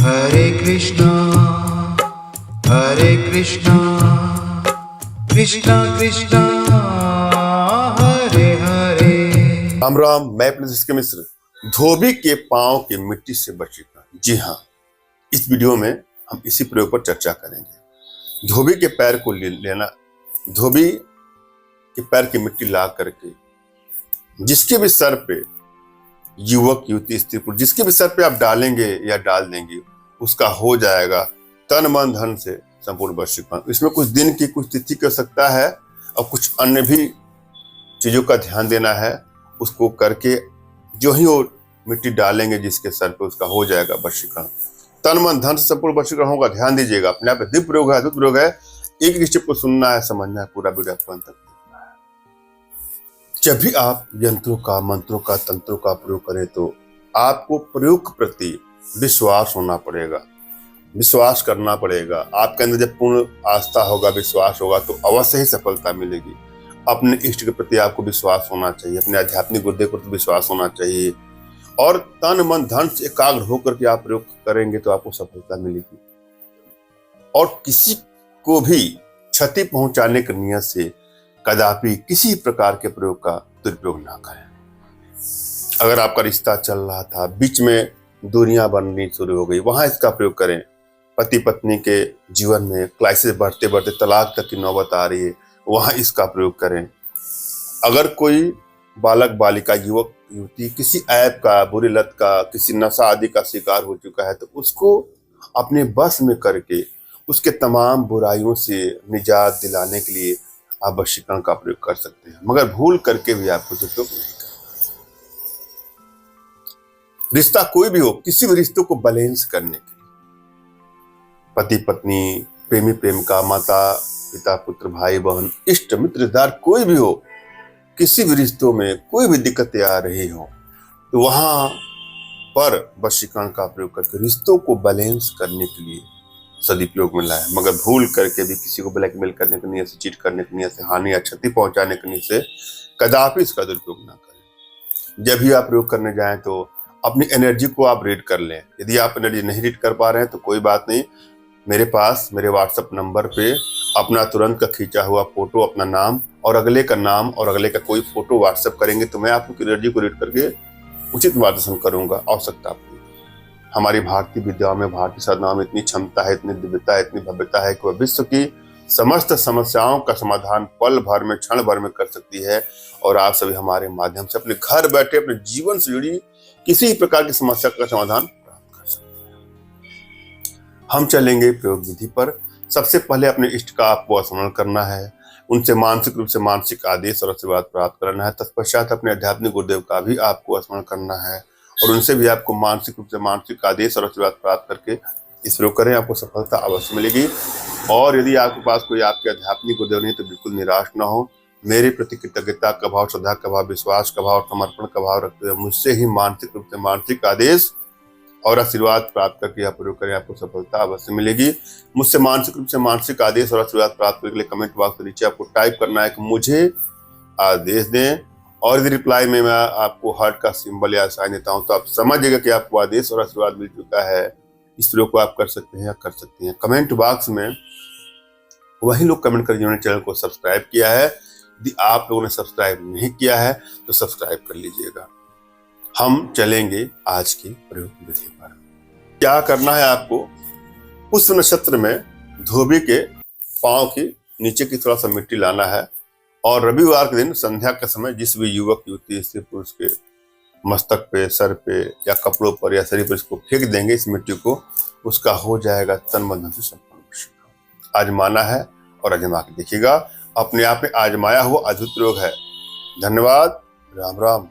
हरे कृष्णा कृष्णा कृष्णा हरे हरे। राम राम। मैं प्रिंस मिश्र। धोबी के पांव की मिट्टी से बचेगा। जी हाँ, इस वीडियो में हम इसी प्रयोग पर चर्चा करेंगे। धोबी के पैर को लेना, धोबी के पैर की मिट्टी ला करके जिसके भी सर पे, युवक युवती स्त्री पुरुष जिसके भी सर पे आप डालेंगे या डाल देंगे, उसका हो जाएगा तन मन धन से संपूर्ण वशीकरण। इसमें कुछ दिन की, कुछ तिथि की आवश्यकता है और कुछ अन्य भी चीजों का ध्यान देना है। उसको करके जो ही वो मिट्टी डालेंगे जिसके सर पे, उसका हो जाएगा वशीकरण। तन मन धन से संपूर्ण वशीकरण होगा। ध्यान दीजिएगा, अपने आप दिव्य प्रयोग है, अद्भुत प्रयोग है। एक स्टेप को सुनना है, समझना है, पूरा वीडियो आपको अंत तक देखना है। जब भी आप यंत्रों का, मंत्रों का, तंत्रों का प्रयोग करें तो आपको प्रयोग के प्रति विश्वास होना पड़ेगा, विश्वास करना पड़ेगा। आपके अंदर जब पूर्ण आस्था होगा, विश्वास होगा, तो अवश्य ही सफलता मिलेगी। अपने इष्ट के प्रति आपको विश्वास होना चाहिए, अपने आध्यात्मिक गुरुदेव के प्रति विश्वास होना चाहिए और तन मन धन से एकाग्र होकर के आप प्रयोग करेंगे तो आपको सफलता मिलेगी। और किसी को भी क्षति पहुंचाने की नियत से कदापि किसी प्रकार के प्रयोग का दुरुपयोग ना करें। अगर आपका रिश्ता चल रहा था, बीच में दूरियां बननी शुरू हो गई, वहां इसका प्रयोग करें। पति पत्नी के जीवन में क्राइसिस बढ़ते बढ़ते तलाक तक की नौबत आ रही है, वहां इसका प्रयोग करें। अगर कोई बालक बालिका, युवक युवती किसी ऐप का, बुरी लत का, किसी नशा आदि का शिकार हो चुका है, तो उसको अपने बस में करके उसके तमाम बुराइयों से निजात दिलाने के लिए आप वशीकरण का प्रयोग कर सकते हैं, मगर भूल करके भी आपको दुरुपयोग नहीं करना। रिश्ता कोई भी हो, किसी भी रिश्तों को बैलेंस करने के लिए, पति पत्नी, प्रेमी प्रेमिका, माता पिता, पुत्र, भाई बहन, इष्ट मित्र, रिश्तेदार, कोई भी हो, किसी भी रिश्तों में कोई भी दिक्कतें आ रही हो, तो वहां पर वशीकरण का प्रयोग करके रिश्तों को बैलेंस करने के लिए सदुपयोग में लाए, मगर भूल करके भी किसी को ब्लैकमेल करने की नियत से, चीट करने की नियत से, हानि या क्षति पहुंचाने की नियत से कदापि इसका दुरुपयोग ना करें। जब भी आप प्रयोग करने जाएं तो अपनी एनर्जी को आप रीड कर लें। यदि आप एनर्जी नहीं रीड कर पा रहे हैं तो कोई बात नहीं, मेरे पास मेरे व्हाट्सएप नंबर पे अपना तुरंत का खींचा हुआ फोटो, अपना नाम और अगले का नाम और अगले का कोई फोटो व्हाट्सएप करेंगे तो मैं आपकी एनर्जी को रीड करके उचित मार्गदर्शन करूंगा। आवश्यकता आपकी। हमारी भारतीय विद्याओं में, भारतीय साधनाओं में इतनी क्षमता है, इतनी दिव्यता है, इतनी भव्यता है कि वह विश्व की समस्त समस्याओं का समाधान पल भर में, क्षण भर में कर सकती है। और आप सभी हमारे माध्यम से अपने घर बैठे अपने जीवन से जुड़ी किसी प्रकार की समस्या का समाधान प्राप्त कर सकते हैं। हम चलेंगे प्रयोग विधि पर। सबसे पहले अपने इष्ट का आपको स्मरण करना है, उनसे मानसिक रूप से मानसिक आदेश और आशीर्वाद प्राप्त करना है। तत्पश्चात अपने आध्यात्मिक गुरुदेव का भी आपको स्मरण करना है और उनसे भी आपको मानसिक रूप से मानसिक आदेश और आशीर्वाद प्राप्त करके इस प्रयोग करें, आपको सफलता अवश्य मिलेगी। और यदि आपके पास कोई आपके आध्यात्मिक गुरुदेव नहीं तो बिल्कुल निराश न हो। मेरे प्रति कृतज्ञता का भाव, श्रद्धा का भाव, विश्वास का भाव, समर्पण का भाव रखते हुए मुझसे ही मानसिक रूप से मानसिक आदेश और आशीर्वाद प्राप्त करके आप प्रयोग करें, आपको सफलता अवश्य मिलेगी। मुझसे मानसिक रूप से मानसिक आदेश और आशीर्वाद प्राप्त करने के लिए कमेंट बॉक्स के नीचे आपको टाइप करना है कि मुझे आदेश दें, और यदि रिप्लाई में मैं आपको हार्ट का सिंबल या साइन देता हूं तो आप समझिएगा कि आपको आदेश और आशीर्वाद मिल चुका है। इस प्रयोग को आप कर सकते हैं या कर सकती हैं। कमेंट बॉक्स में वही लोग कमेंट कर जिन्होंने चैनल को सब्सक्राइब किया है। यदि आप लोगों ने सब्सक्राइब नहीं किया है तो सब्सक्राइब कर लीजिएगा। हम चलेंगे आज की प्रयोग विधि पर। क्या करना है आपको? पुष्य नक्षत्र में धोबी के पांव की नीचे की थोड़ा सा मिट्टी लाना है और रविवार के दिन संध्या के समय जिस भी युवक युवती, स्त्री पुरुष के मस्तक पे, सर पे या कपड़ों पर या शरीर पर इसको फेंक देंगे, इस मिट्टी को, उसका हो जाएगा तन मन धन से संपन्न वशीकरण। आजमाना है और आजमा के देखिएगा। अपने आप में आजमाया हुआ अद्भुत प्रयोग है। धन्यवाद। राम राम।